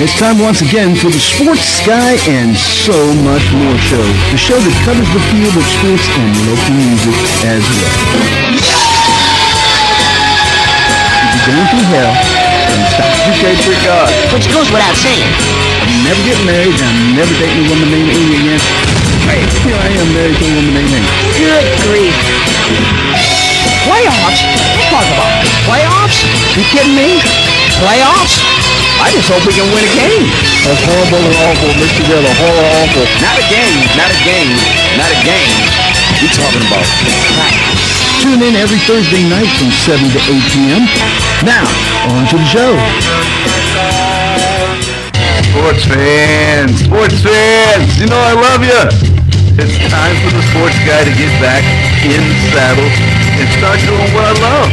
It's time once again for the Sports Guy and So Much More Show, the show that covers the field of sports and local music as well. If you're going through hell, then stop to pray for God. Which goes without saying. I'll never get married, and I'll never date any woman named Amy again. Hey, here I am married to a woman named Amy. Good grief. Playoffs? What talk about? Playoffs? You kidding me? Playoffs? I just hope we can win a game. That's horrible and awful mixed together. Horror, awful. Not a game. Not a game. Not a game. We're talking about practice. Tune in every Thursday night from 7 to 8 p.m. Now, on to the show. Sports fans, you know I love you. It's time for the sports guy to get back in the saddle and start doing what I love.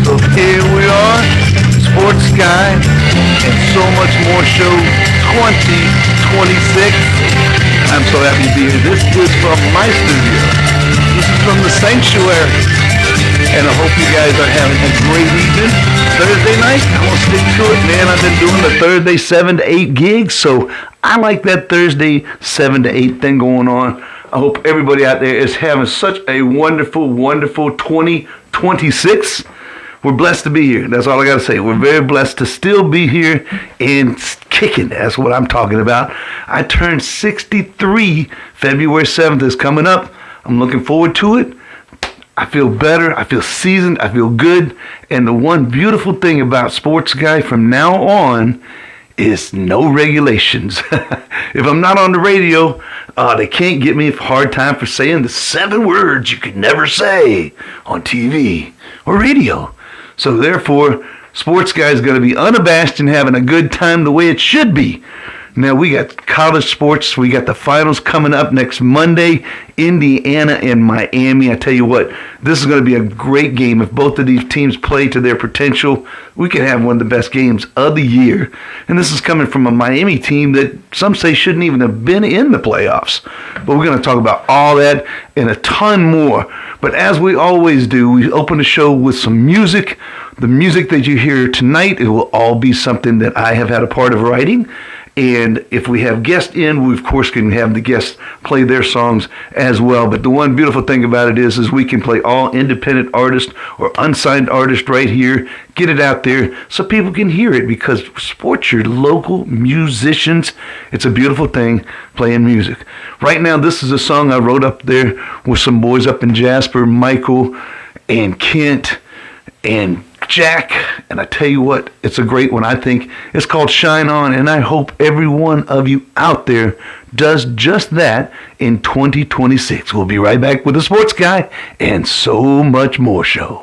So here we are, Sports Guy, and So Much More Show 2026. I'm so happy to be here. This is from my studio. This is from the sanctuary. And I hope you guys are having a great evening. Thursday night, I'm going to stick to it, man. I've been doing the Thursday 7 to 8 gigs, so I like that Thursday 7 to 8 thing going on. I hope everybody out there is having such a wonderful, wonderful 2026. We're blessed to be here. That's all I got to say. We're very blessed to still be here and kicking. That's what I'm talking about. I turned 63. February 7th is coming up. I'm looking forward to it. I feel better. I feel seasoned. I feel good. And the one beautiful thing about Sports Guy from now on is no regulations. If I'm not on the radio, they can't get me a hard time for saying the 7 words you could never say on TV or radio. So therefore, Sports Guy is going to be unabashed and having a good time the way it should be. Now, we got college sports. We got the finals coming up next Monday, Indiana and Miami. I tell you what, this is going to be a great game. If both of these teams play to their potential, we could have one of the best games of the year. And this is coming from a Miami team that some say shouldn't even have been in the playoffs. But we're going to talk about all that and a ton more. But as we always do, we open the show with some music. The music that you hear tonight, it will all be something that I have had a part of writing. And if we have guests in, we of course can have the guests play their songs as well. But the one beautiful thing about it is we can play all independent artists or unsigned artists right here, get it out there so people can hear it, because support your local musicians. It's a beautiful thing, playing music. Right now, this is a song I wrote up there with some boys up in Jasper, Michael and Kent and Jack, and I tell you what, it's a great one. I think it's called Shine On, and I hope every one of you out there does just that in 2026. We'll be right back with the Sports Guy and So Much More Show.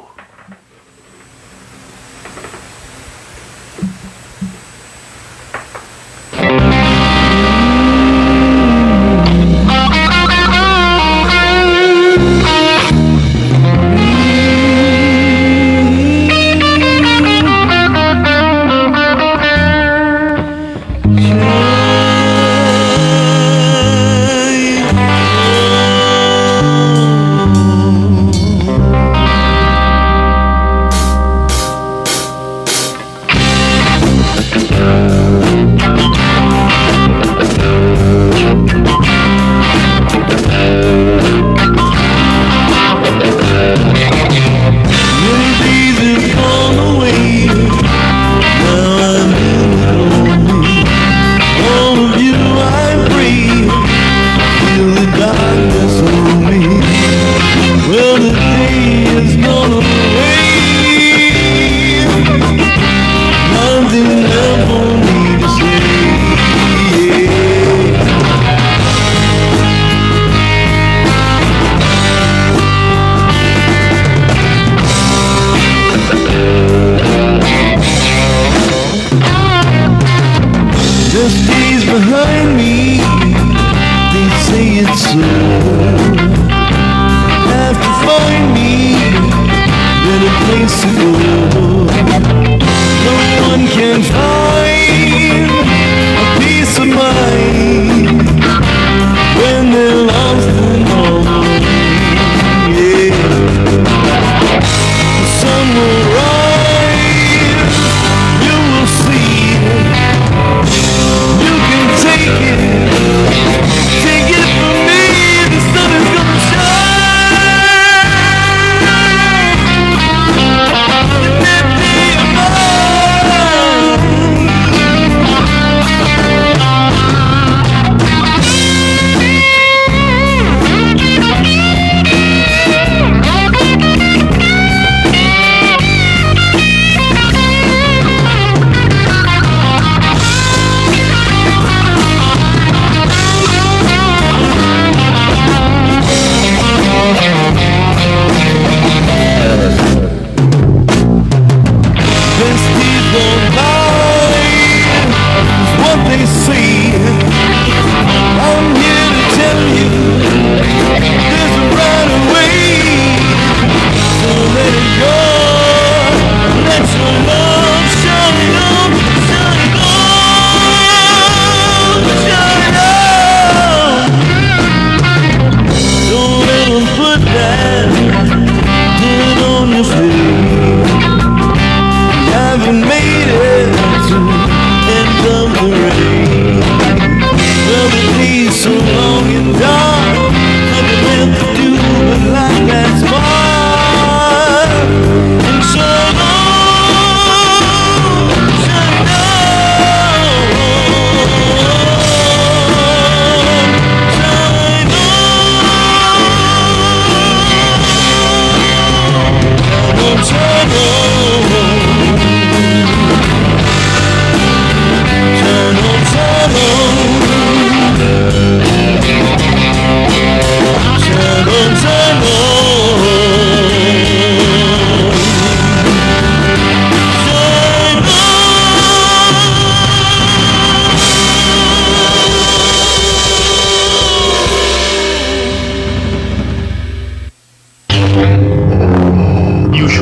Sun will rise.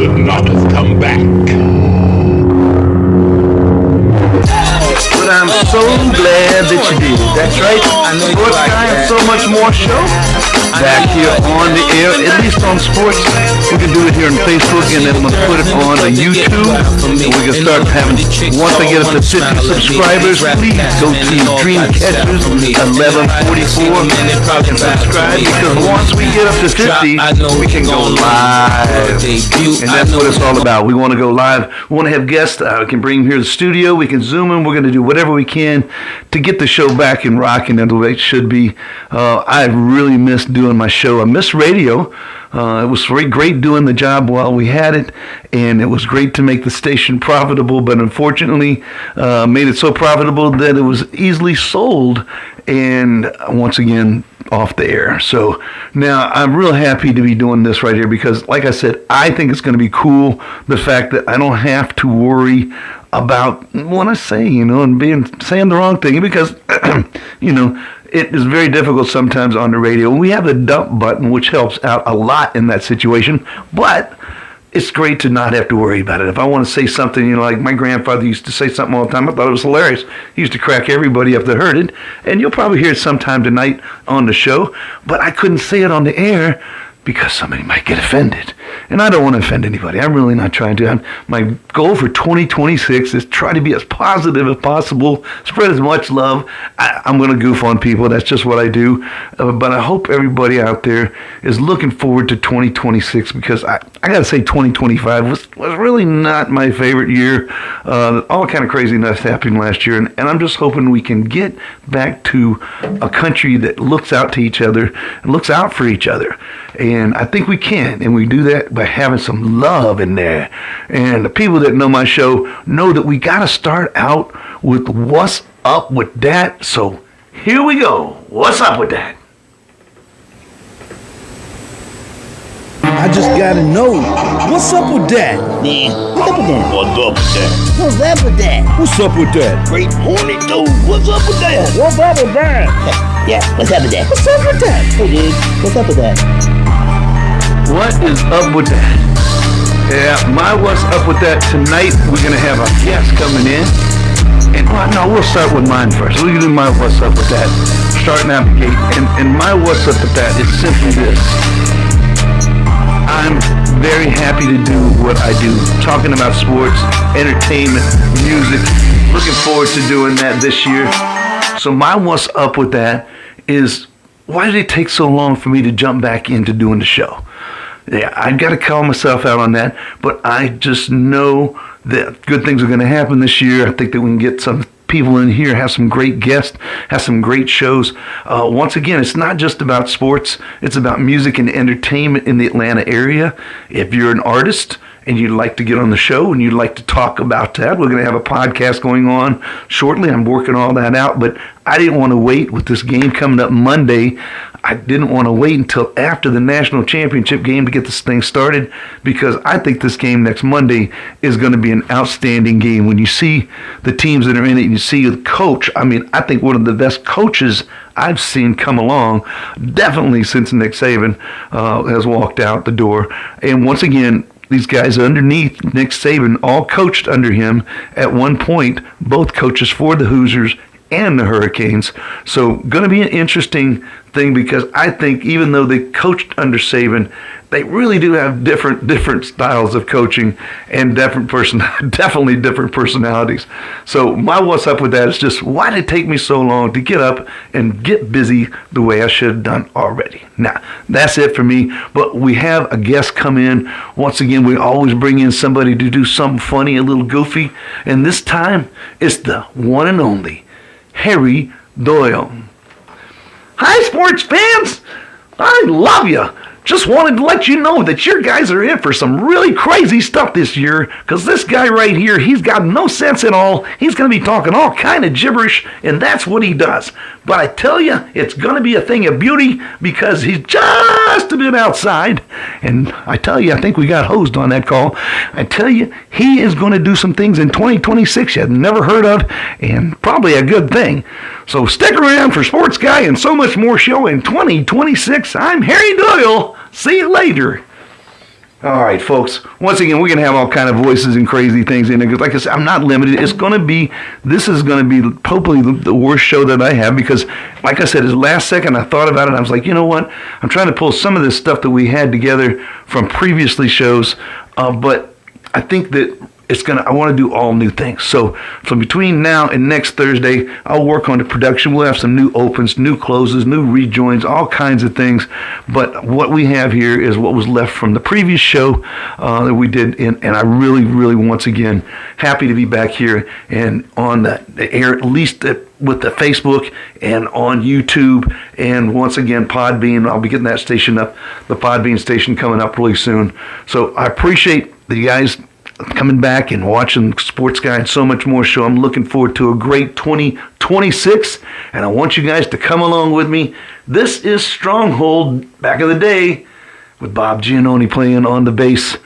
should not have come back. But I'm so glad that you did. That's right. Sports Guy and So Much More show. Back here on the air, at least on sports. We can do it here on Facebook, and then we'll put it on the YouTube. And we can start having, once I get up to 50 subscribers, please go to Dreamcatchers 1144 and subscribe, because once we get up to 50, we can go live. And that's what it's all about. We want to go live. We want to have guests. We can bring them here to the studio. We can Zoom in. We're going to do whatever we can to get the show back and rocking the way it should be. I really missed doing my show. I miss radio. It was very great doing the job while we had it, and it was great to make the station profitable, but unfortunately made it so profitable that it was easily sold, and once again off the air. So now I'm real happy to be doing this right here, because like I said, I think it's going to be cool, the fact that I don't have to worry about what I say, and saying the wrong thing, because it is very difficult sometimes on the radio. We have the dump button, which helps out a lot in that situation, but it's great to not have to worry about it. If I want to say something, like my grandfather used to say something all the time, I thought it was hilarious. He used to crack everybody up that heard it, and you'll probably hear it sometime tonight on the show, but I couldn't say it on the air because somebody might get offended. And I don't want to offend anybody. I'm really not trying to. My goal for 2026 is try to be as positive as possible, spread as much love. I'm going to goof on people. That's just what I do. But I hope everybody out there is looking forward to 2026, because I got to say 2025 was really not my favorite year. All kind of craziness happened last year. And I'm just hoping we can get back to a country that looks out to each other and looks out for each other. And I think we can, and we do that by having some love in there. And the people that know my show know that we got to start out with what's up with that. So here we go. What's up with that? I just gotta know, what's up with that? Man, what's up with that? What's up with that? What's up with that? What's up with that? Great horny dude, what's up with that? What's up with that? Yeah, what's up with that? What's up with that? Hey dude, what's up with that? What is up with that? Yeah, my what's up with that tonight, we're going to have a guest coming in. And we'll start with mine first. We're going to do my what's up with that. Starting out the gate. And my what's up with that is simply this. I'm very happy to do what I do. Talking about sports, entertainment, music. Looking forward to doing that this year. So my what's up with that is, why did it take so long for me to jump back into doing the show? Yeah, I've got to call myself out on that, but I just know that good things are going to happen this year. I think that we can get some people in here, have some great guests, have some great shows. Once again, it's not just about sports. It's about music and entertainment in the Atlanta area. If you're an artist and you'd like to get on the show and you'd like to talk about that, we're going to have a podcast going on shortly. I'm working all that out, but I didn't want to wait with this game coming up Monday. I didn't want to wait until after the national championship game to get this thing started, because I think this game next Monday is going to be an outstanding game. When you see the teams that are in it and you see the coach, I think one of the best coaches I've seen come along, definitely since Nick Saban has walked out the door. And once again, these guys underneath Nick Saban all coached under him at one point, both coaches for the Hoosiers and the Hurricanes. So going to be an interesting thing, because I think even though they coached under Saban, they really do have different styles of coaching and definitely different personalities. So my what's up with that is just, why did it take me so long to get up and get busy the way I should have done already? Now, that's it for me, but we have a guest come in. Once again, we always bring in somebody to do something funny, a little goofy, and this time it's the one and only Harry Doyle. Hi, sports fans! I love you. Just wanted to let you know that your guys are in for some really crazy stuff this year, because this guy right here, he's got no sense at all. He's going to be talking all kind of gibberish, and that's what he does. But I tell you, it's going to be a thing of beauty, because he's just a bit outside. And I tell you, I think we got hosed on that call. I tell you, he is going to do some things in 2026 you've never heard of, and probably a good thing. So stick around for Sports Guy and So Much More show in 2026. I'm Harry Doyle. See you later. All right, folks. Once again, we're going to have all kind of voices and crazy things in there. Because like I said, I'm not limited. This is going to be hopefully the worst show that I have because, like I said, the last second I thought about it. I was like, you know what? I'm trying to pull some of this stuff that we had together from previously shows. But I think that I want to do all new things. So between now and next Thursday, I'll work on the production. We'll have some new opens, new closes, new rejoins, all kinds of things. But what we have here is what was left from the previous show that we did. And I really, really, once again, happy to be back here and on the air, at least with the Facebook and on YouTube. And once again, Podbean. I'll be getting that station up, the Podbean station coming up really soon. So I appreciate the guys coming back and watching Sports Guy and So Much More show. I'm looking forward to a great 2026, and I want you guys to come along with me. This is Stronghold, back in the day, with Bob Giannone playing on the bass,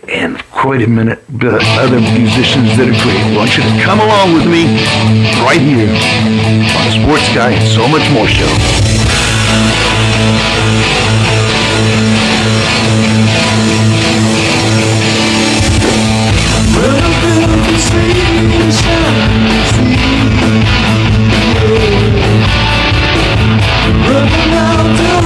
and quite a minute other musicians that are great. I want you to come along with me right here on the Sports Guy and So Much More show. Come along with me.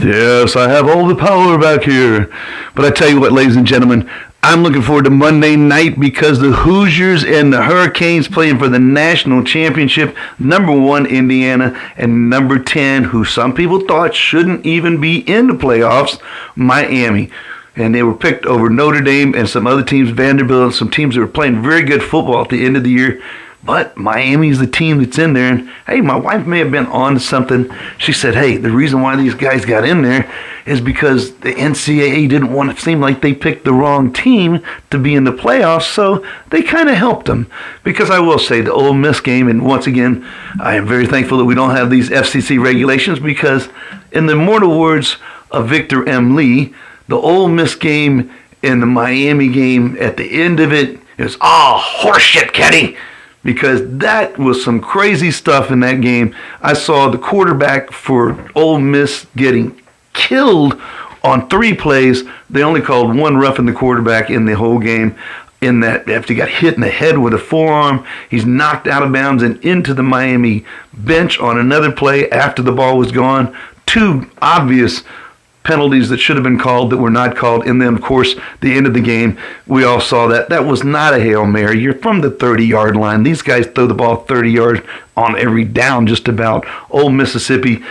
Yes, I have all the power back here. But I tell you what, ladies and gentlemen, I'm looking forward to Monday night because the Hoosiers and the Hurricanes playing for the national championship. Number 1, Indiana, and number 10, who some people thought shouldn't even be in the playoffs, Miami. And they were picked over Notre Dame and some other teams, Vanderbilt, and some teams that were playing very good football at the end of the year. But Miami's the team that's in there. And, hey, my wife may have been on to something. She said, hey, the reason why these guys got in there is because the NCAA didn't want to seem like they picked the wrong team to be in the playoffs, so they kind of helped them. Because I will say, the Ole Miss game, and once again, I am very thankful that we don't have these FCC regulations because in the immortal words of Victor M. Lee, the Ole Miss game and the Miami game, at the end of it, it was, horseshit, Kenny. Because that was some crazy stuff in that game. I saw the quarterback for Ole Miss getting killed on 3 plays. They only called 1 roughing the quarterback in the whole game. In that, after he got hit in the head with a forearm, he's knocked out of bounds and into the Miami bench on another play after the ball was gone. 2 obvious penalties that should have been called that were not called. And then, of course, the end of the game, we all saw that. That was not a Hail Mary. You're from the 30-yard line. These guys throw the ball 30 yards on every down just about. Old Mississippi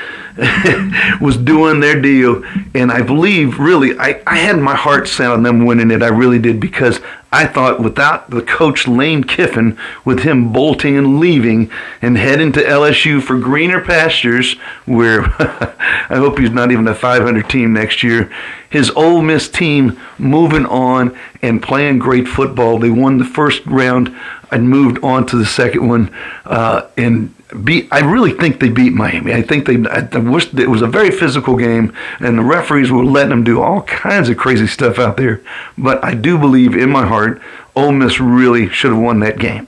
was doing their deal. And I believe, really, I had my heart set on them winning it. I really did, because I thought without the coach Lane Kiffin, with him bolting and leaving and heading to LSU for greener pastures, where I hope he's not even a 500 team next year, his Ole Miss team moving on and playing great football. They won the first round and moved on to the second one, and I really think they beat Miami. I wish it was a very physical game, and the referees were letting them do all kinds of crazy stuff out there. But I do believe in my heart, Ole Miss really should have won that game.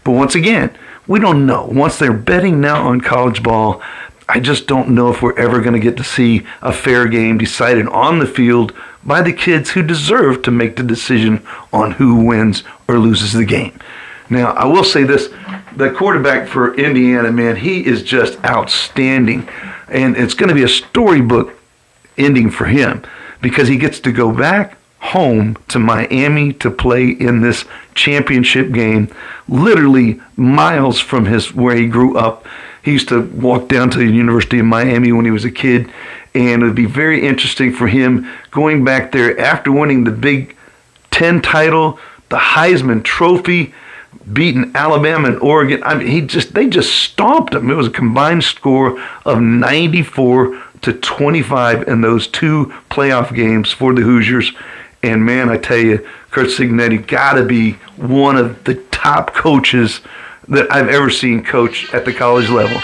But once again, we don't know. Once they're betting now on college ball, I just don't know if we're ever going to get to see a fair game decided on the field by the kids who deserve to make the decision on who wins or loses the game. Now, I will say this. The quarterback for Indiana, man, he is just outstanding. And it's going to be a storybook ending for him, because he gets to go back home to Miami to play in this championship game, literally miles from where he grew up. He used to walk down to the University of Miami when he was a kid, and it would be very interesting for him going back there after winning the Big Ten title, the Heisman Trophy, beating Alabama and Oregon. I mean, they just stomped them. It was a combined score of 94-25 in those 2 playoff games for the Hoosiers. And man, I tell you, Curt Cignetti got to be one of the top coaches that I've ever seen coach at the college level.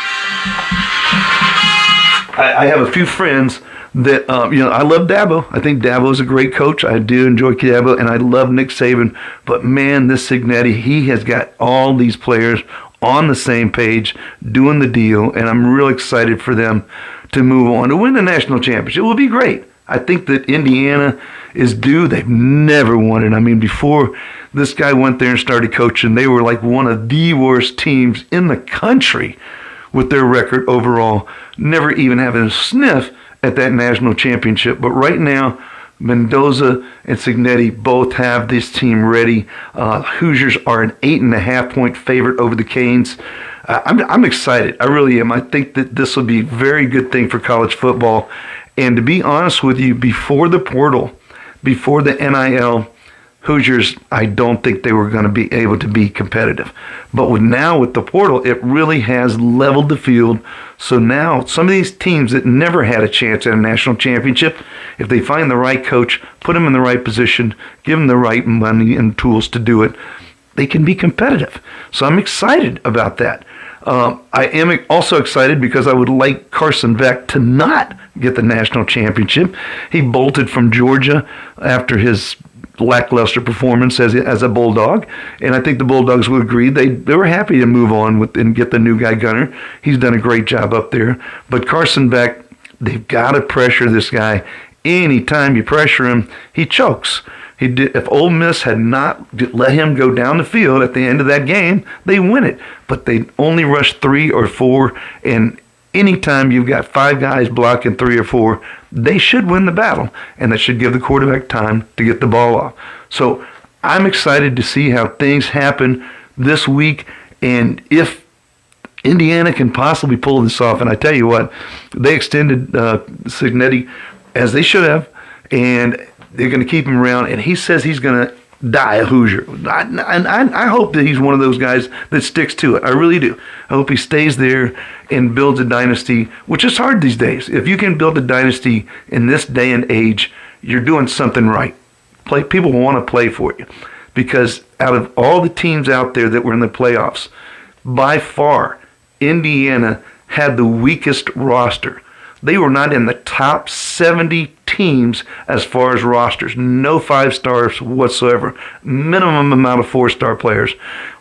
I have a few friends that, I love Dabo. I think Dabo is a great coach. I do enjoy Dabo, and I love Nick Saban. But man, this Cignetti, he has got all these players on the same page, doing the deal, and I'm real excited for them to move on to win the national championship. It will be great. I think that Indiana is due. They've never won it. I mean, before this guy went there and started coaching, they were like one of the worst teams in the country with their record overall, never even having a sniff at that national championship. But right now, Mendoza and Cignetti both have this team ready. Hoosiers are an 8.5-point favorite over the Canes. I'm excited. I really am. I think that this will be a very good thing for college football. And to be honest with you, before the portal, before the NIL, Hoosiers, I don't think they were going to be able to be competitive. But with the portal, it really has leveled the field. So now some of these teams that never had a chance at a national championship, if they find the right coach, put them in the right position, give them the right money and tools to do it, they can be competitive. So I'm excited about that. I am also excited because I would like Carson Beck to not get the national championship. He bolted from Georgia after his lackluster performance as a Bulldog, and I think the Bulldogs will agree they were happy to move on and get the new guy Gunner. He's done a great job up there. But Carson Beck, they've got to pressure this guy. Anytime you pressure him, he chokes. If Ole Miss had not let him go down the field at the end of that game, they win it. But they only rushed 3 or 4, and anytime you've got 5 guys blocking 3 or 4, they should win the battle, and that should give the quarterback time to get the ball off. So I'm excited to see how things happen this week, and if Indiana can possibly pull this off. And I tell you what, they extended Cignetti as they should have, and they're going to keep him around, and he says he's going to die a Hoosier. I hope that he's one of those guys that sticks to it. I really do. I hope he stays there and builds a dynasty, which is hard these days. If you can build a dynasty in this day and age, you're doing something right. People want to play for you, because out of all the teams out there that were in the playoffs, by far, Indiana had the weakest roster. They were not in the top 70 teams as far as rosters. No 5-stars whatsoever. Minimum amount of 4-star players.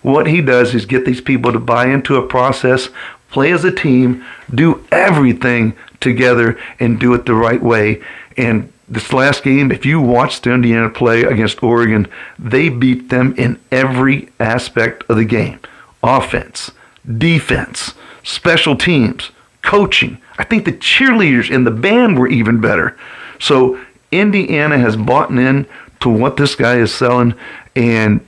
What he does is get these people to buy into a process, play as a team, do everything together, and do it the right way. And this last game, if you watched Indiana play against Oregon, they beat them in every aspect of the game. Offense, defense, special teams, coaching. I think the cheerleaders and the band were even better. So Indiana has bought in to what this guy is selling, and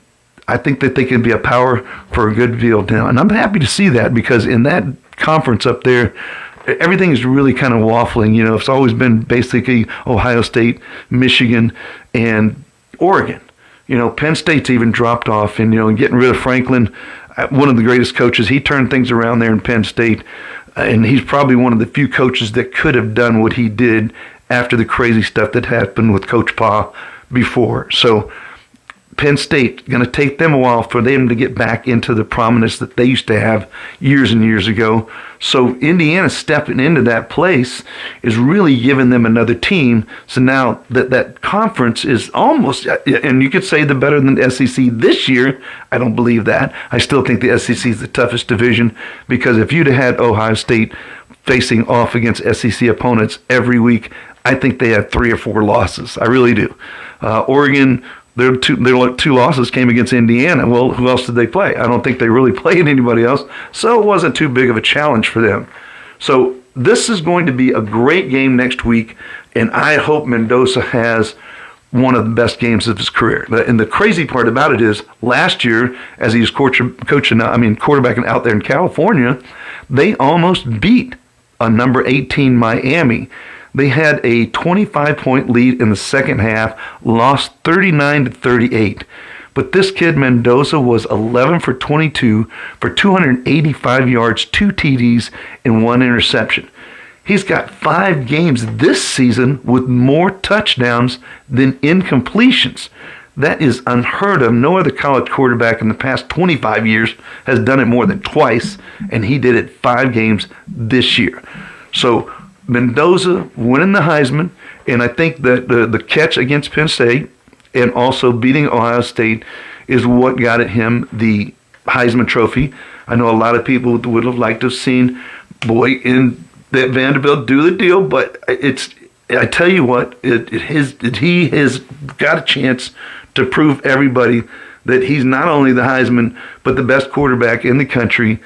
I think that they can be a power for a good deal now. And I'm happy to see that, because in that conference up there, everything is really kind of waffling. You know, it's always been basically Ohio State, Michigan, and Oregon. You know, Penn State's even dropped off, and, you know, getting rid of Franklin, one of the greatest coaches. He turned things around there in Penn State, and he's probably one of the few coaches that could have done what he did after the crazy stuff that happened with Coach Pa before. So Penn State, going to take them a while for them to get back into the prominence that they used to have years and years ago. So Indiana stepping into that place is really giving them another team. So now that conference is almost, and you could say the better than the SEC this year. I don't believe that. I still think the SEC is the toughest division, because if you'd have had Ohio State facing off against SEC opponents every week, I think they had 3 or 4 losses. I really do. Oregon, their two losses came against Indiana. Well, who else did they play? I don't think they really played anybody else, so it wasn't too big of a challenge for them. So this is going to be a great game next week, and I hope Mendoza has one of the best games of his career. And the crazy part about it is, last year, as he was quarterbacking out there in California, they almost beat a number 18 Miami. They had a 25-point lead in the second half, lost 39-38. But this kid, Mendoza, was 11 for 22 for 285 yards, 2 TDs, and 1 interception. He's got 5 games this season with more touchdowns than incompletions. That is unheard of. No other college quarterback in the past 25 years has done it more than twice, and he did it 5 games this year. So Mendoza winning the Heisman, and I think that the catch against Penn State and also beating Ohio State is what got at him the Heisman Trophy. I know a lot of people would have liked to have seen Boy in that Vanderbilt do the deal, but I tell you what, he has got a chance to prove everybody that he's not only the Heisman, but the best quarterback in the country,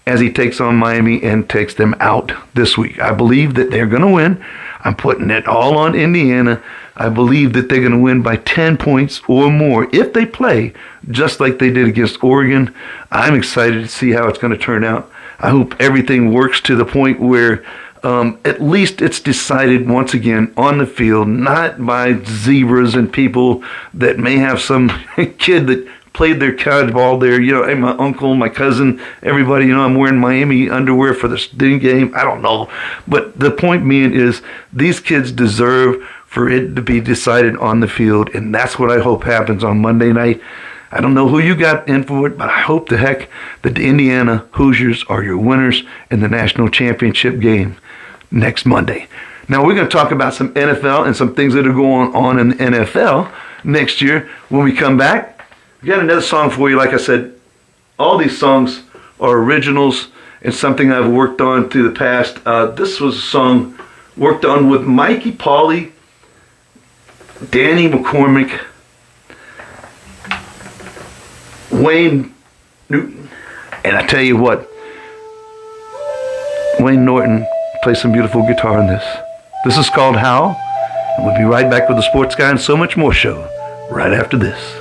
as he takes on Miami and takes them out this week. I believe that they're going to win. I'm putting it all on Indiana. I believe that they're going to win by 10 points or more if they play just like they did against Oregon. I'm excited to see how it's going to turn out. I hope everything works to the point where at least it's decided once again on the field, not by zebras and people that may have some kid that played their college ball there. You know, hey, my uncle, my cousin, everybody, you know, I'm wearing Miami underwear for this game. I don't know. But the point being is, these kids deserve for it to be decided on the field, and that's what I hope happens on Monday night. I don't know who you got in for it, but I hope the heck that the Indiana Hoosiers are your winners in the national championship game next Monday. Now, we're going to talk about some NFL and some things that are going on in the NFL next year when we come back. We got another song for you. Like I said, all these songs are originals and something I've worked on through the past. This was a song worked on with Mikey Pauly, Danny McCormick, Wayne Newton. And I tell you what, Wayne Norton play some beautiful guitar in this. This is called How, and we'll be right back with the Sports Guy and So Much More show right after this.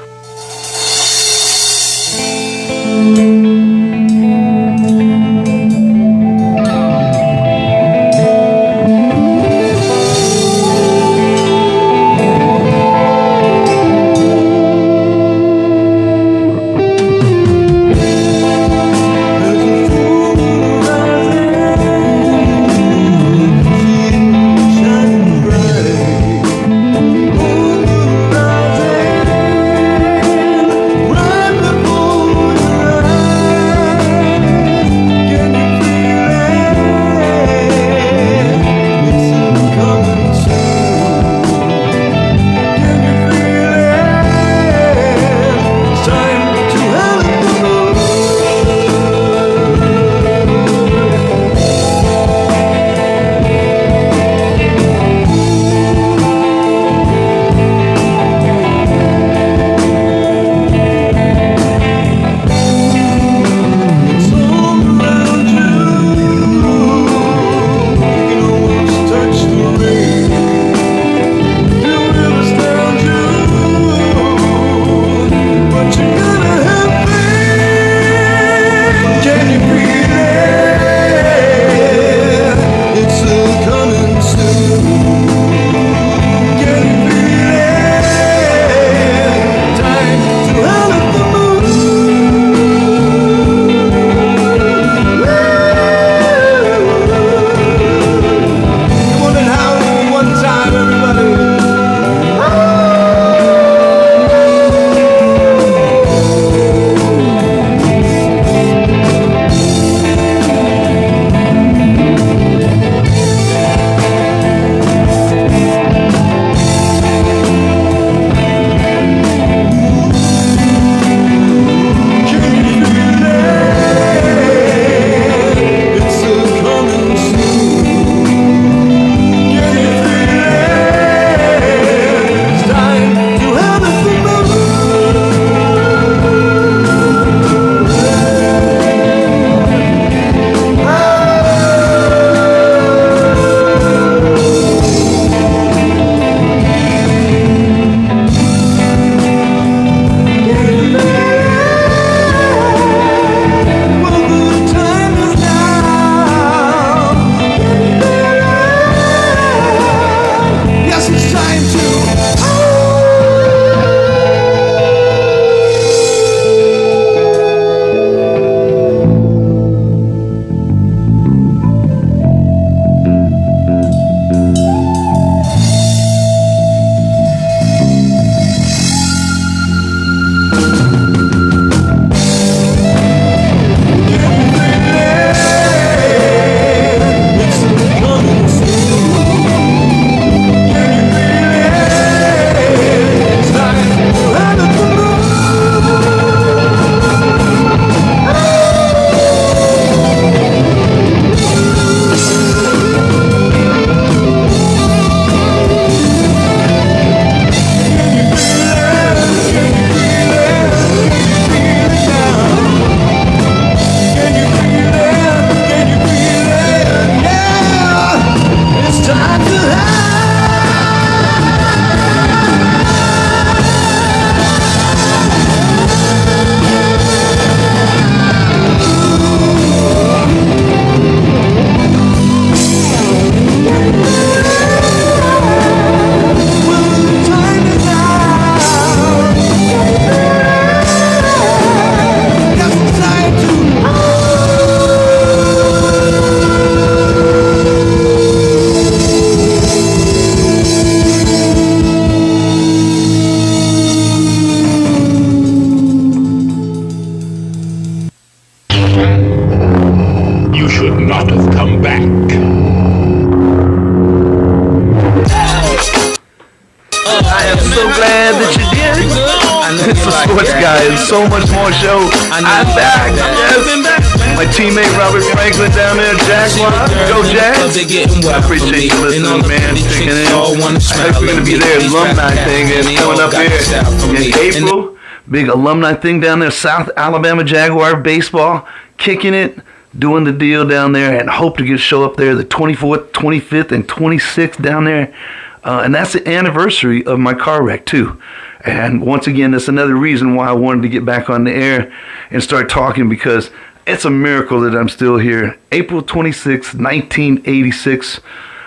Sports Guy and So Much More show. I'm back. Yes. My teammate Robert Franklin down there, Jaguar. Go Jags. I appreciate you listening, man. Checking in. I hope we're going to be there. Alumni thing is coming up here in April. Big alumni thing down there. South Alabama Jaguar baseball. Kicking it. doing the deal down there, and hope to show up there the 24th, 25th, and 26th down there. And that's the anniversary of my car wreck, too. And once again, that's another reason why I wanted to get back on the air and start talking, because it's a miracle that I'm still here. April 26, 1986,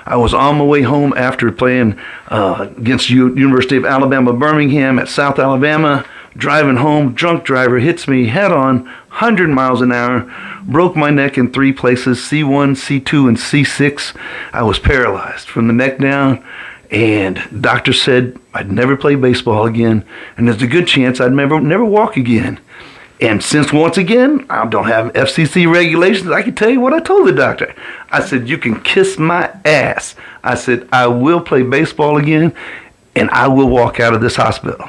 I was on my way home after playing against University of Alabama, Birmingham at South Alabama. Driving home, drunk driver hits me head on, 100 miles an hour, broke my neck in 3 places, C1, C2, and C6. I was paralyzed from the neck down, and doctor said I'd never play baseball again, and there's a good chance I'd never walk again. And since, once again, I don't have FCC regulations, I can tell you what I told the doctor. I said, you can kiss my ass. I said, I will play baseball again, and I will walk out of this hospital.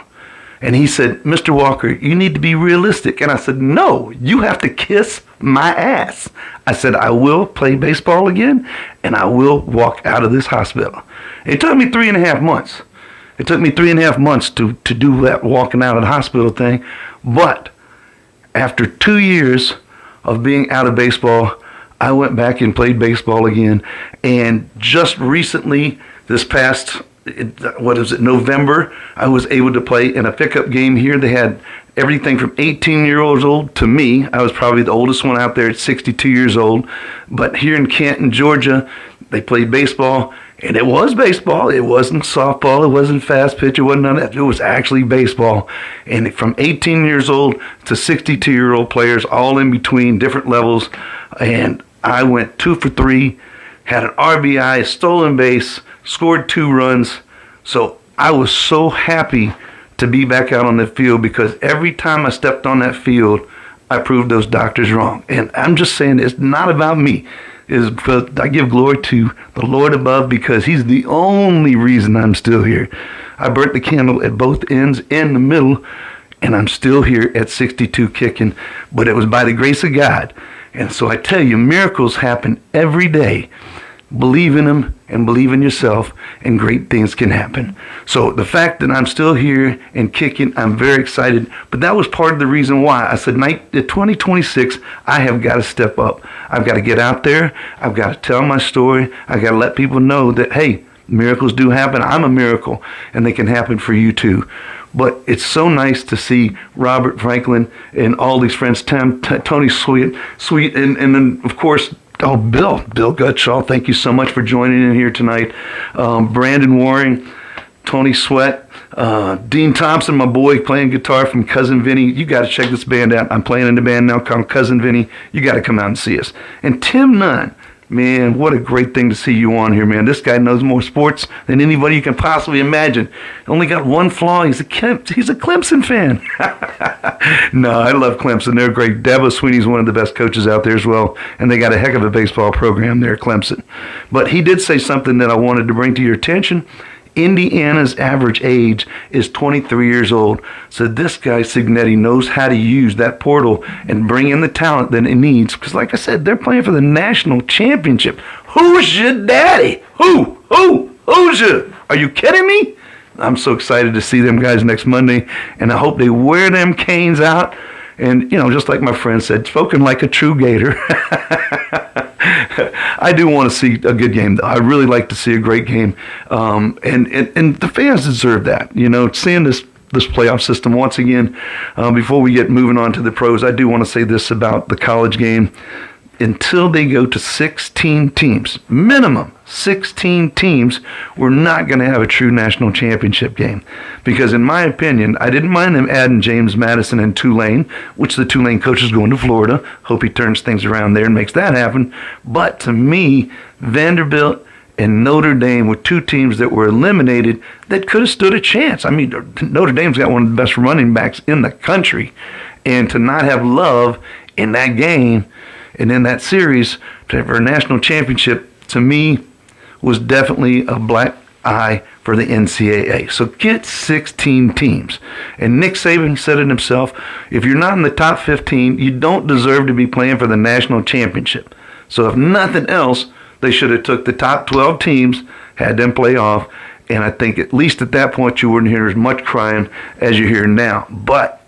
And he said, Mr. Walker, you need to be realistic. And I said, no, you have to kiss my ass. I said, I will play baseball again, and I will walk out of this hospital. It took me 3.5 months. It took me 3.5 months to do that walking out of the hospital thing. But after 2 years of being out of baseball, I went back and played baseball again. And just recently, this past November, I was able to play in a pickup game here. They had everything from 18-year-olds old to me. I was probably the oldest one out there at 62 years old. But here in Canton, Georgia, they played baseball, and it was baseball. It wasn't softball. It wasn't fast pitch. It wasn't none of that. It was actually baseball. And from 18 years old to 62-year-old players, all in between, different levels. And I went 2 for 3, had an RBI, a stolen base, scored 2 runs. So I was so happy to be back out on the field, because every time I stepped on that field, I proved those doctors wrong. And I'm just saying, it's not about me. I give glory to the Lord above, because he's the only reason I'm still here. I burnt the candle at both ends and the middle, and I'm still here at 62 kicking. But it was by the grace of God. And so I tell you, miracles happen every day. Believe in them and believe in yourself, and great things can happen. So the fact that I'm still here and kicking, I'm very excited. But that was part of the reason why I said, 2026, I have got to step up. I've got to get out there. I've got to tell my story. I've got to let people know that, hey, miracles do happen. I'm a miracle, and they can happen for you too. But it's so nice to see Robert Franklin and all these friends, Tony Sweet, and then, of course, Bill Gutshaw, thank you so much for joining in here tonight. Brandon Waring, Tony Sweat, Dean Thompson, my boy, playing guitar from Cousin Vinny. You got to check this band out. I'm playing in the band now called Cousin Vinny. You got to come out and see us. And Tim Nunn, man, what a great thing to see you on here, man. This guy knows more sports than anybody you can possibly imagine. Only got one flaw. He's a Clemson fan. No, I love Clemson. They're great. Dabo Swinney's one of the best coaches out there as well, and they got a heck of a baseball program there at Clemson. But he did say something that I wanted to bring to your attention. Indiana's average age is 23 years old. So this guy, Cignetti, knows how to use that portal and bring in the talent that it needs. Because like I said, they're playing for the national championship. Who's your daddy? Who's your? Are you kidding me? I'm so excited to see them guys next Monday. And I hope they wear them canes out. And, just like my friend said, spoken like a true Gator. I do want to see a good game, though. I really like to see a great game. And the fans deserve that. Seeing this playoff system once again, before we get moving on to the pros, I do want to say this about the college game. Until they go to 16 teams, minimum 16 teams, we're not going to have a true national championship game. Because in my opinion, I didn't mind them adding James Madison and Tulane, which the Tulane coach is going to Florida. Hope he turns things around there and makes that happen. But to me, Vanderbilt and Notre Dame were 2 teams that were eliminated that could have stood a chance. I mean, Notre Dame's got one of the best running backs in the country. And to not have Love in that game and in that series for a national championship, to me, was definitely a black eye for the NCAA. So get 16 teams. And Nick Saban said it himself, if you're not in the top 15, you don't deserve to be playing for the national championship. So if nothing else, they should have took the top 12 teams, had them play off, and I think at least at that point you wouldn't hear as much crying as you hear now. But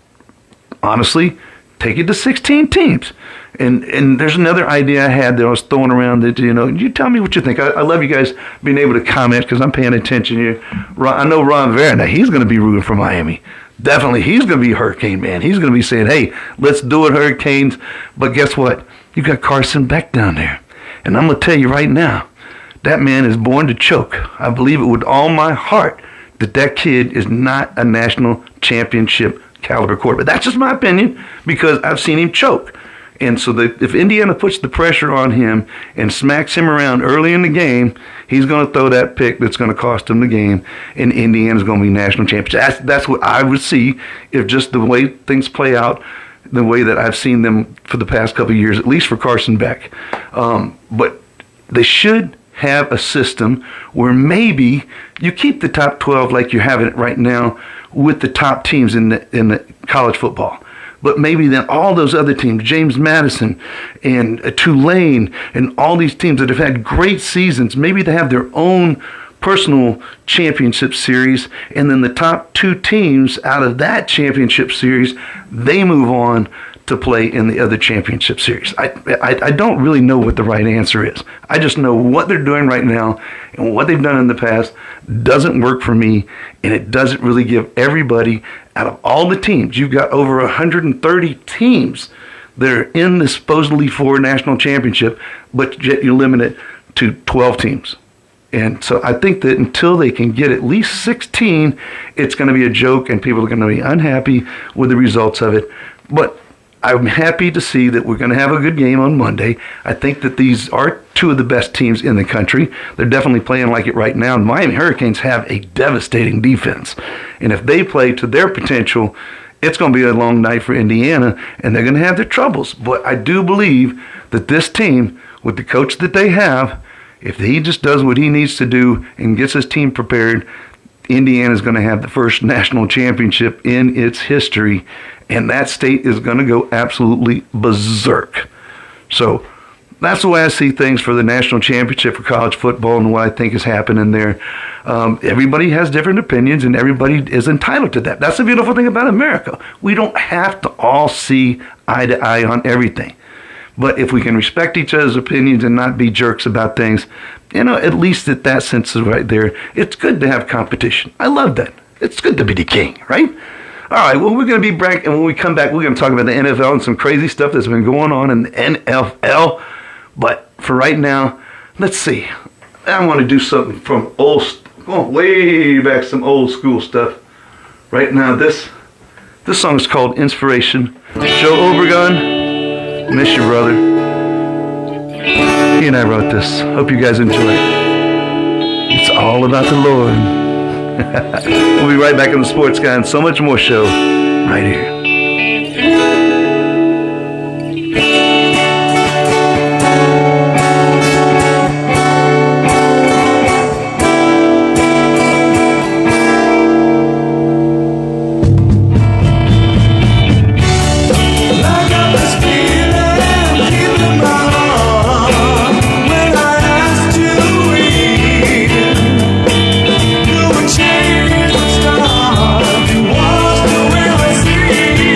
honestly, take it to 16 teams. And there's another idea I had that I was throwing around that, you tell me what you think. I love you guys being able to comment because I'm paying attention here. I know Ron Vera, he's going to be rooting for Miami. Definitely, he's going to be Hurricane man. He's going to be saying, hey, let's do it, Hurricanes. But guess what? You got Carson Beck down there. And I'm going to tell you right now, that man is born to choke. I believe it with all my heart that kid is not a national championship caliber quarterback. That's just my opinion because I've seen him choke. And so if Indiana puts the pressure on him and smacks him around early in the game, he's going to throw that pick that's going to cost him the game, and Indiana's going to be national champions. That's what I would see if just the way things play out, the way that I've seen them for the past couple of years, at least for Carson Beck. But they should have a system where maybe you keep the top 12 like you're having it right now with the top teams in the college football. But maybe then all those other teams, James Madison and Tulane and all these teams that have had great seasons, maybe they have their own personal championship series, and then the top 2 teams out of that championship series, they move on to play in the other championship series. I don't really know what the right answer is. I just know what they're doing right now and what they've done in the past doesn't work for me, and it doesn't really give everybody, out of all the teams, you've got over 130 teams that are in the supposedly for national championship, but yet you limit it to 12 teams. And so I think that until they can get at least 16, it's going to be a joke and people are going to be unhappy with the results of it. But I'm happy to see that we're going to have a good game on Monday. I think that these are 2 of the best teams in the country. They're definitely playing like it right now. Miami Hurricanes have a devastating defense. And if they play to their potential, it's going to be a long night for Indiana, and they're going to have their troubles. But I do believe that this team, with the coach that they have, if he just does what he needs to do and gets his team prepared, Indiana's going to have the first national championship in its history, and that state is going to go absolutely berserk. So that's the way I see things for the national championship for college football and what I think is happening there. Everybody has different opinions, and everybody is entitled to that. That's the beautiful thing about America. We don't have to all see eye to eye on everything. But if we can respect each other's opinions and not be jerks about things, at least that sense is right there. It's good to have competition. I love that. It's good to be the king, right? All right, well, we're going to be back, and when we come back, we're going to talk about the NFL and some crazy stuff that's been going on in the NFL. But for right now, let's see. I want to do something from going way back, some old school stuff. Right now, this song is called Inspiration. Joe Obregon. Miss you, brother. He and I wrote this. Hope you guys enjoy it. It's all about the Lord. We'll be right back on the Sports Guy and So Much More show right here. Change the star, you watch the way we see.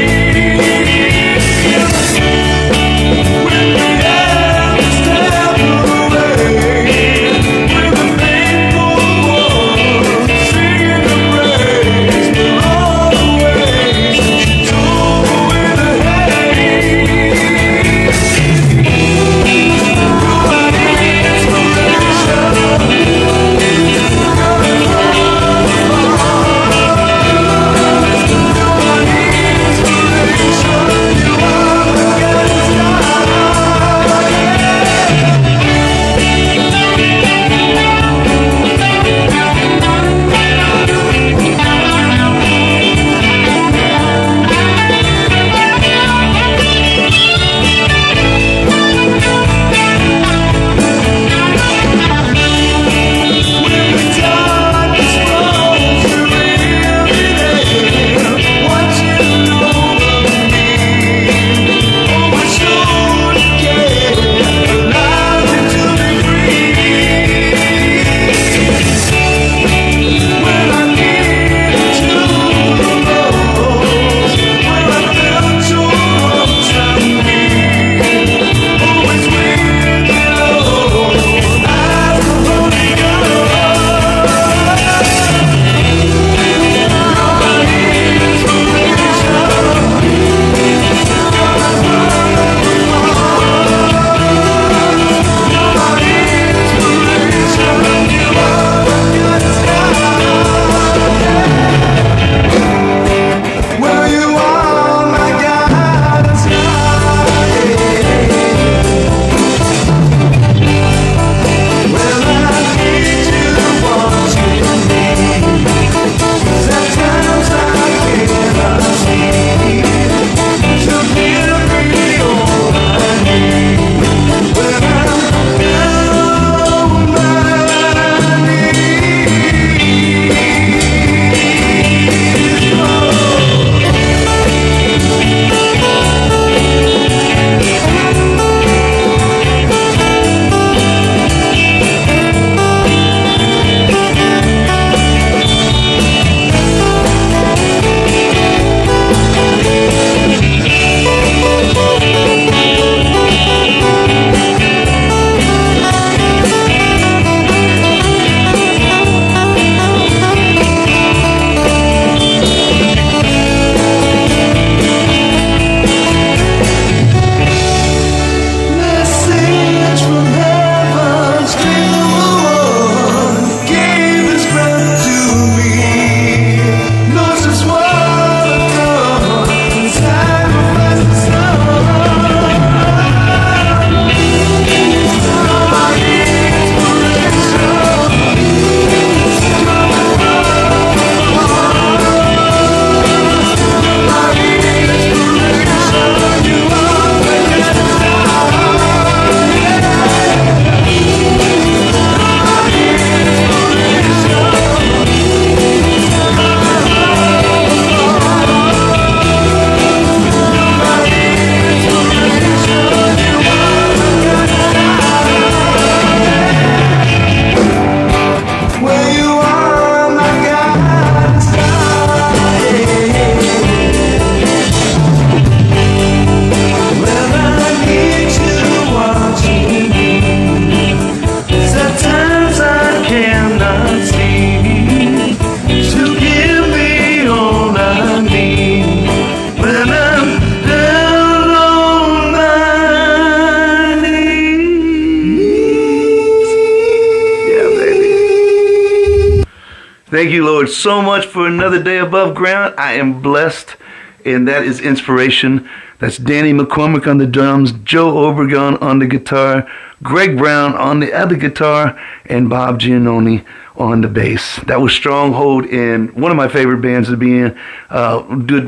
Thank you, Lord, so much for another day above ground. I am blessed, and that is inspiration. That's Danny McCormick on the drums, Joe Obregon on the guitar, Greg Brown on the other guitar, and Bob Giannone on the bass. That was Stronghold, and one of my favorite bands to be in.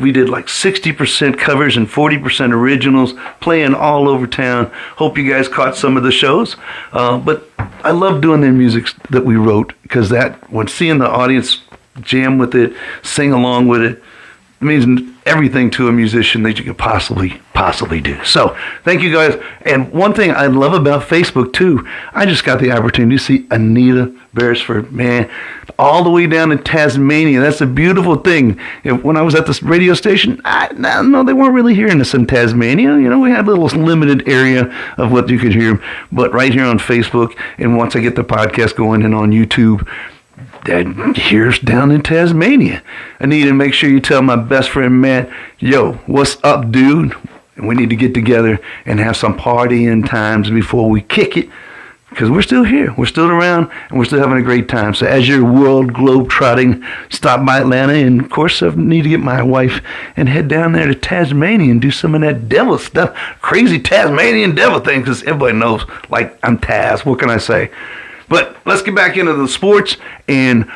We did like 60% covers and 40% originals, playing all over town. Hope you guys caught some of the shows. But I love doing the music that we wrote, because when seeing the audience jam with it, sing along with it, it means everything to a musician that you could possibly do. So thank you guys. And one thing I love about Facebook too, I just got the opportunity to see Anita Beresford, man, all the way down in Tasmania. That's a beautiful thing. When I was at this radio station, no, they weren't really hearing us in Tasmania. We had a little limited area of what you could hear, but right here on Facebook, and once I get the podcast going and on YouTube, Dad, here's down in Tasmania. I need to make sure you tell my best friend Matt, yo, what's up, dude? And we need to get together and have some partying times before we kick it, because we're still here. We're still around, and we're still having a great time. So as you're world globe trotting, stop by Atlanta, and of course I need to get my wife and head down there to Tasmania and do some of that devil stuff, crazy Tasmanian devil thing, because everybody knows, like, I'm Taz. What can I say? But let's get back into the sports and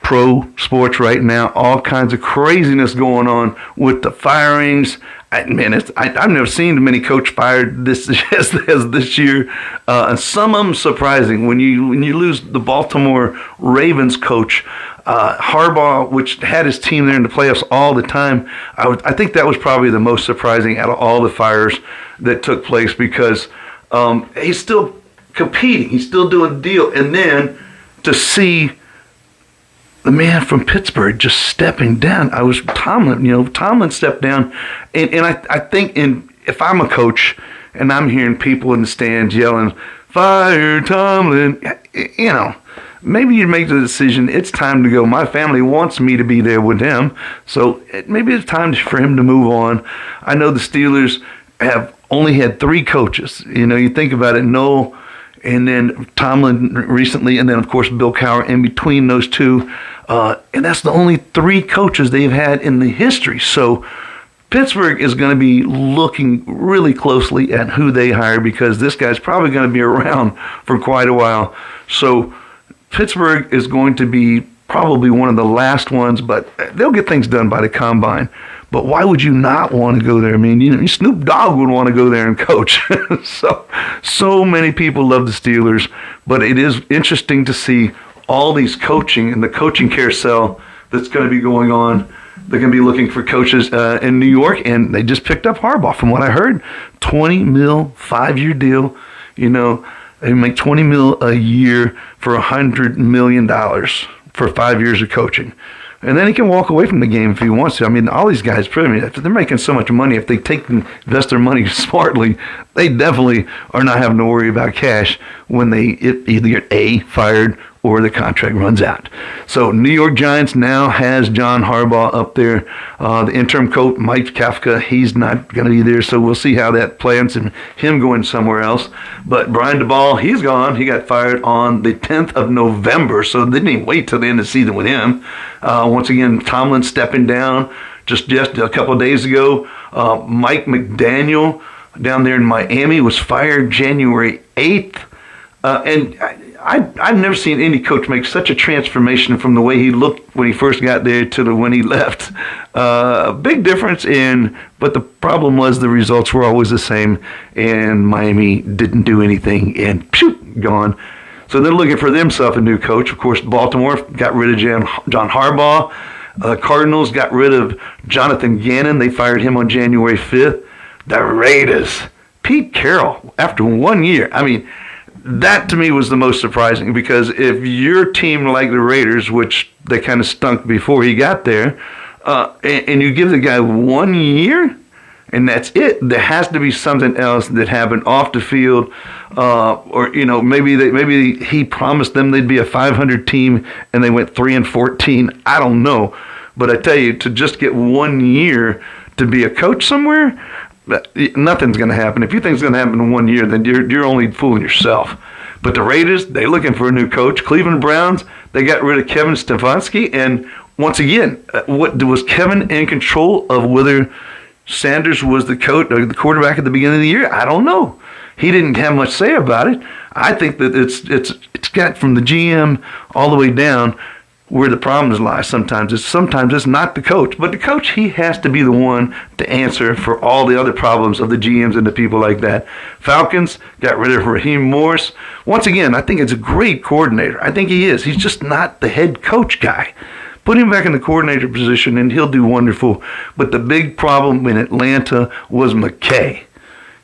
pro sports right now. All kinds of craziness going on with the firings. I've never seen many coach fired this as this year. And some of them surprising. When you lose the Baltimore Ravens coach, Harbaugh, which had his team there in the playoffs all the time, I think that was probably the most surprising out of all the fires that took place, because he's still competing. He's still doing the deal. And then to see the man from Pittsburgh just stepping down. Tomlin stepped down. And I think if I'm a coach and I'm hearing people in the stands yelling, fire Tomlin, maybe you make the decision, it's time to go. My family wants me to be there with him. So maybe it's time for him to move on. I know the Steelers have only had 3 coaches. You think about it, Noel, and then Tomlin recently, and then, of course, Bill Cowher in between those two. And that's the only 3 coaches they've had in the history. So Pittsburgh is going to be looking really closely at who they hire, because this guy's probably going to be around for quite a while. So Pittsburgh is going to be probably one of the last ones, but they'll get things done by the combine. But why would you not want to go there? I mean, Snoop Dogg would want to go there and coach. So many people love the Steelers, but it is interesting to see all these coaching and the coaching carousel that's going to be going on. They're going to be looking for coaches in New York, and they just picked up Harbaugh, from what I heard. $20 million, 5-year deal. They make $20 million a year for $100 million for 5 years of coaching. And then he can walk away from the game if he wants to. I mean, all these guys, they're making so much money. If they invest their money smartly, they definitely are not having to worry about cash when they either get fired or the contract runs out. So New York Giants now has John Harbaugh up there. The interim coach, Mike Kafka, he's not going to be there, so we'll see how that plans and him going somewhere else. But Brian DeBall, he's gone. He got fired on the 10th of November, so they didn't even wait till the end of the season with him. Once again, Tomlin stepping down just a couple of days ago. Mike McDaniel down there in Miami was fired January 8th. And I've never seen any coach make such a transformation from the way he looked when he first got there to when he left. Big difference but the problem was the results were always the same, and Miami didn't do anything, and gone. So they're looking for themselves a new coach. Of course, Baltimore got rid of John Harbaugh. Cardinals got rid of Jonathan Gannon. They fired him on January 5th. The Raiders, Pete Carroll, after 1 year. I mean, that to me was the most surprising, because if your team like the Raiders, which they kind of stunk before he got there, and you give the guy 1 year, and that's it, there has to be something else that happened off the field, or maybe he promised them they'd be a 500 team and they went 3-14. I don't know, but I tell you, to just get 1 year to be a coach somewhere, nothing's going to happen. If you think it's going to happen in 1 year, then you're only fooling yourself. But the Raiders, they're looking for a new coach. Cleveland Browns, they got rid of Kevin Stefanski. And once again, what was Kevin in control of whether Sanders was the coach or the quarterback at the beginning of the year? I don't know. He didn't have much say about it. I think that it's got from the GM all the way down where the problems lie. Sometimes it's not the coach, but the coach, he has to be the one to answer for all the other problems of the GMs and the people like that. Falcons got rid of Raheem Morris. Once again, I think it's a great coordinator. I think he is. He's just not the head coach guy. Put him back in the coordinator position and he'll do wonderful. But the big problem in Atlanta was McKay.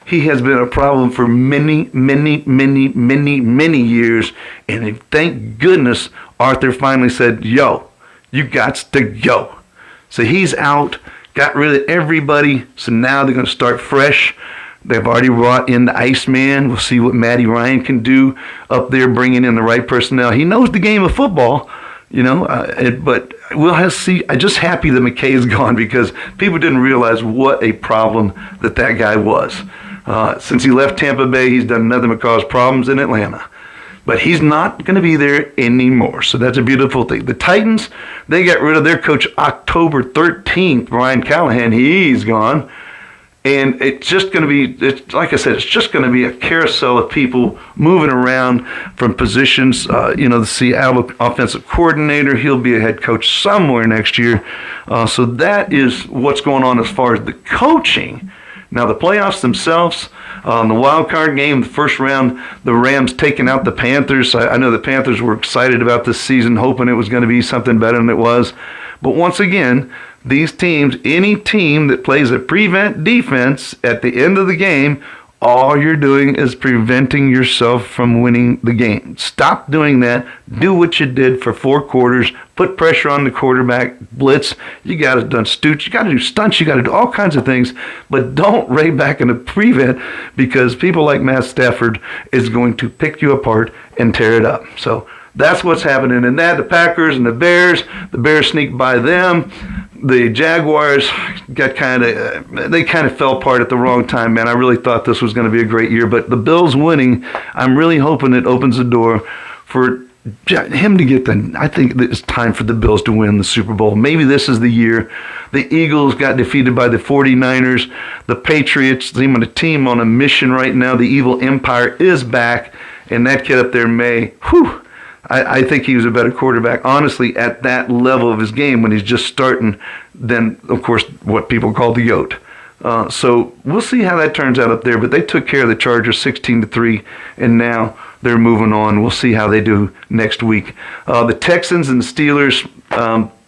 He has been a problem for many, many, many, many, many years. And thank goodness Arthur finally said, yo, you got to go. So he's out, got rid of everybody. So now they're going to start fresh. They've already brought in the Iceman. We'll see what Matty Ryan can do up there, bringing in the right personnel. He knows the game of football, but we'll have to see. I'm just happy that McKay is gone because people didn't realize what a problem that guy was. Since he left Tampa Bay, he's done nothing but cause problems in Atlanta. But he's not going to be there anymore, so that's a beautiful thing. The Titans, they got rid of their coach October 13th, Ryan Callahan. He's gone. And it's just going to be, like I said, it's just going to be a carousel of people moving around from positions. The Seattle offensive coordinator, he'll be a head coach somewhere next year. So that is what's going on as far as the coaching. Now, the playoffs themselves, the wild card game, the first round, the Rams taking out the Panthers. I know the Panthers were excited about this season, hoping it was going to be something better than it was. But once again, these teams, any team that plays a prevent defense at the end of the game, all you're doing is preventing yourself from winning the game. Stop doing that. Do what you did for 4 quarters. Put pressure on the quarterback. Blitz. You got to do stunts. You got to do stunts. You got to do all kinds of things. But don't ray back into prevent because people like Matt Stafford is going to pick you apart and tear it up. So that's what's happening in that. The Packers and the Bears sneaked by them. The Jaguars got kind of fell apart at the wrong time, man. I really thought this was going to be a great year, but the Bills winning, I'm really hoping it opens the door for him to get I think it's time for the Bills to win the Super Bowl. Maybe this is the year. The Eagles got defeated by the 49ers. The Patriots, they're on a team on a mission right now. The evil empire is back, and that kid up there, May, I think he was a better quarterback, honestly, at that level of his game when he's just starting than, of course, what people call the GOAT. So we'll see how that turns out up there. But they took care of the Chargers 16-3, and now they're moving on. We'll see how they do next week. The Texans and the Steelers,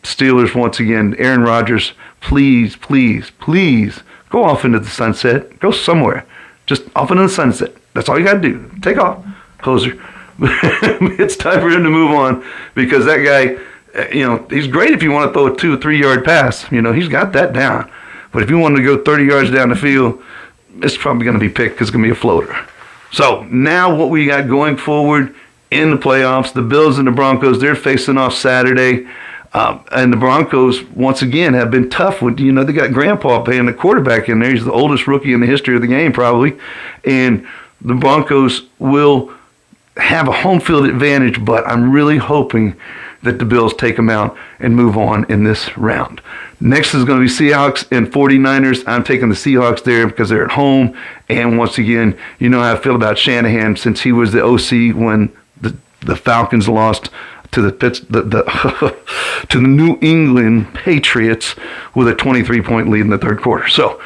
Steelers once again, Aaron Rodgers, please, please, please go off into the sunset. Go somewhere. Just off into the sunset. That's all you got to do. Take off. Closer. It's time for him to move on because that guy, he's great if you want to throw a 2 or 3 yard pass. He's got that down. But if you want to go 30 yards down the field, it's probably going to be picked because it's going to be a floater. So now what we got going forward in the playoffs, the Bills and the Broncos, they're facing off Saturday. And the Broncos, once again, have been tough. They got Grandpa playing the quarterback in there. He's the oldest rookie in the history of the game probably. And the Broncos will have a home field advantage, but I'm really hoping that the Bills take them out and move on in this round. Next is going to be Seahawks and 49ers. I'm taking the Seahawks there because they're at home. And once again, you know how I feel about Shanahan since he was the OC when the Falcons lost to the New England Patriots with a 23-point lead in the third quarter. So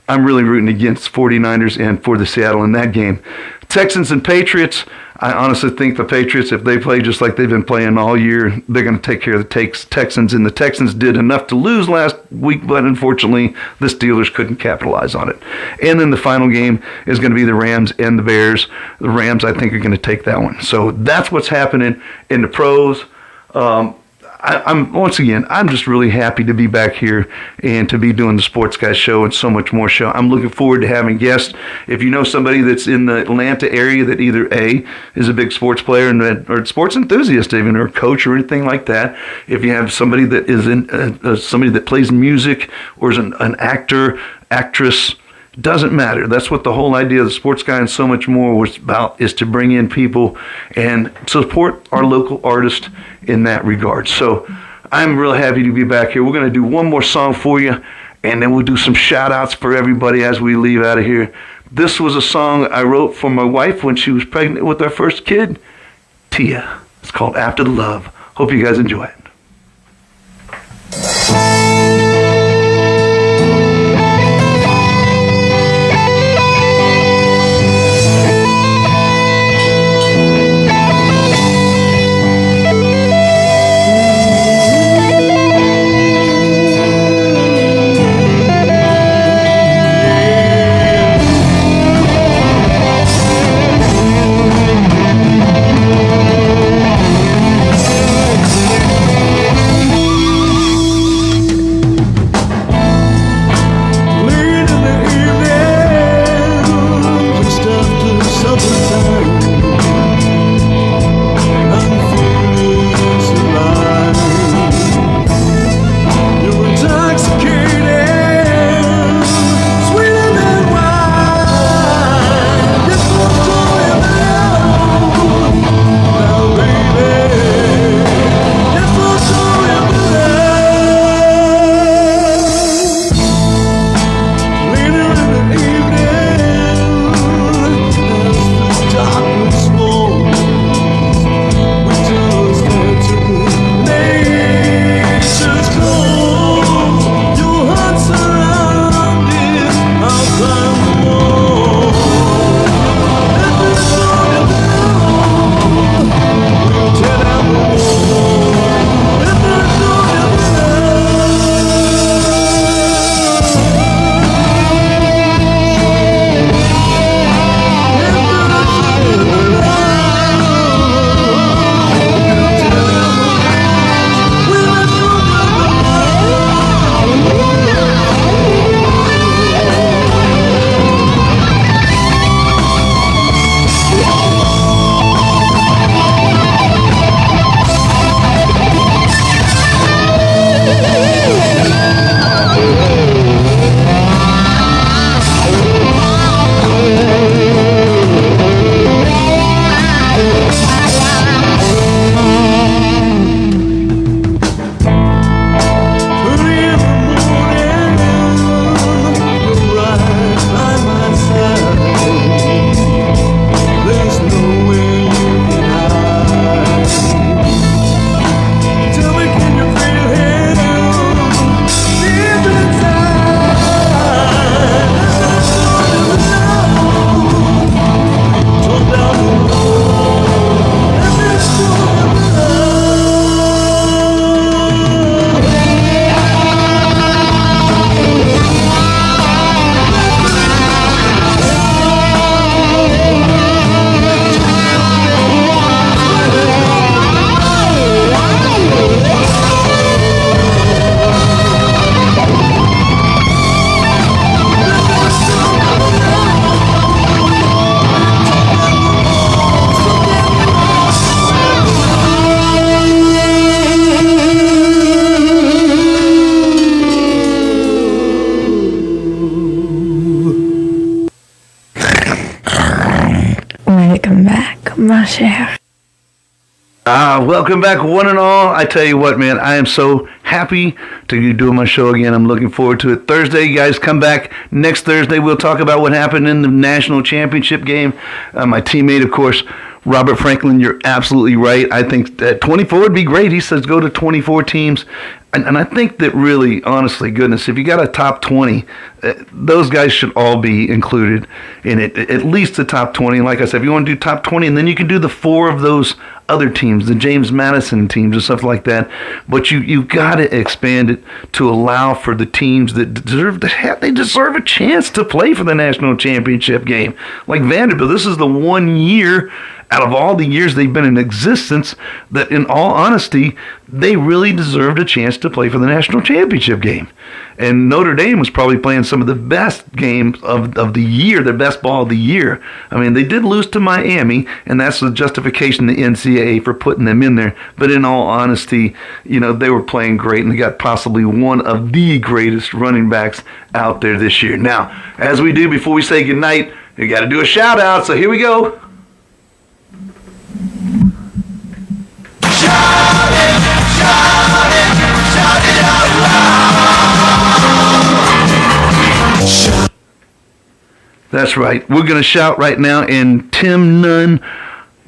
I'm really rooting against 49ers and for the Seattle in that game. Texans and Patriots, I honestly think the Patriots, if they play just like they've been playing all year, they're going to take care of the Texans. And the Texans did enough to lose last week, but unfortunately, the Steelers couldn't capitalize on it. And then the final game is going to be the Rams and the Bears. The Rams, I think, are going to take that one. So that's what's happening in the pros. I'm just really happy to be back here and to be doing the Sports Guys show and so much more show. I'm looking forward to having guests. If you know somebody that's in the Atlanta area that either A, is a big sports player or sports enthusiast even, or a coach or anything like that, if you have somebody that is somebody that plays music or is an actor, actress, Doesn't matter. That's what the whole idea of the Sports Guy and So Much More was about, is to bring in people and support our local artists in that regard. So I'm real happy to be back here. We're going to do one more song for you, and then we'll do some shout-outs for everybody as we leave out of here. This was a song I wrote for my wife when she was pregnant with our first kid, Tia. It's called After the Love. Hope you guys enjoy it. Welcome back, one and all. I tell you what, man, I am so happy to be doing my show again. I'm looking forward to it. Thursday, you guys come back. Next Thursday, we'll talk about what happened in the national championship game. My teammate, of course, Robert Franklin, you're absolutely right. I think that 24 would be great. He says go to 24 teams. And I think that really, honestly, goodness, if you got a top 20, those guys should all be included in it, at least the top 20. Like I said, if you want to do top 20, and then you can do the 4 of those other teams, the James Madison teams and stuff like that. But you got to expand it to allow for the teams that deserve a chance to play for the national championship game. Like Vanderbilt, this is the one year out of all the years they've been in existence, that in all honesty, they really deserved a chance to play for the national championship game. And Notre Dame was probably playing some of the best games of the year, their best ball of the year. I mean, they did lose to Miami, and that's the justification the NCAA for putting them in there. But in all honesty, you know, they were playing great, and they got possibly one of the greatest running backs out there this year. Now, as we do before we say goodnight, we got to do a shout out, so here we go. That's right. We're going to shout right now in Tim Nunn,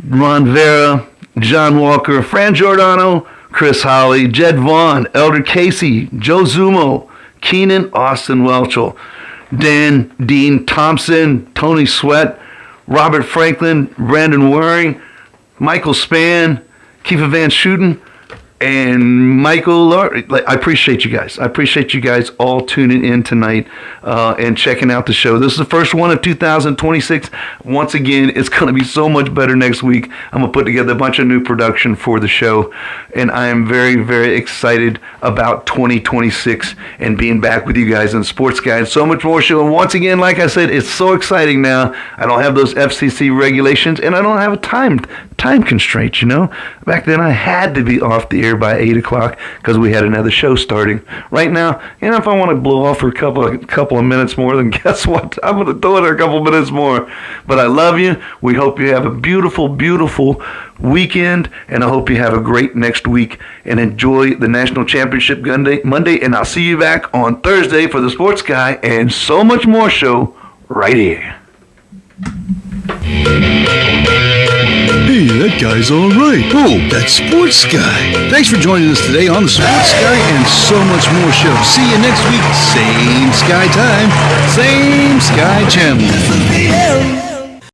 Ron Vera, John Walker, Fran Giordano, Chris Holly, Jed Vaughn, Elder Casey, Joe Zumo, Keenan Austin Welchel, Dan Dean Thompson, Tony Sweat, Robert Franklin, Brandon Waring, Michael Spann, Kiefer Van Schuten, and Michael. I appreciate you guys. I appreciate you guys all tuning in tonight and checking out the show. This is the first one of 2026. Once again, it's going to be so much better next week. I'm going to put together a bunch of new production for the show, and I am very, very excited about 2026 and being back with you guys in the Sports Guy and so much more show. And once again, like I said, it's so exciting now. I don't have those FCC regulations, and I don't have a time constraint, you know. Back then, I had to be off the air by 8 o'clock because we had another show starting. Right now, you know, if I want to blow off for a couple of minutes more, then guess what? I'm going to throw it a couple minutes more. But I love you. We hope you have a beautiful, beautiful weekend, and I hope you have a great next week and enjoy the National Championship Monday, and I'll see you back on Thursday for the Sports Guy and so much more show right here. Hey, that guy's all right. Oh, that Sports Guy. Thanks for joining us today on the Sports Guy and so much more show. See you next week. Same Sky time, same Sky channel.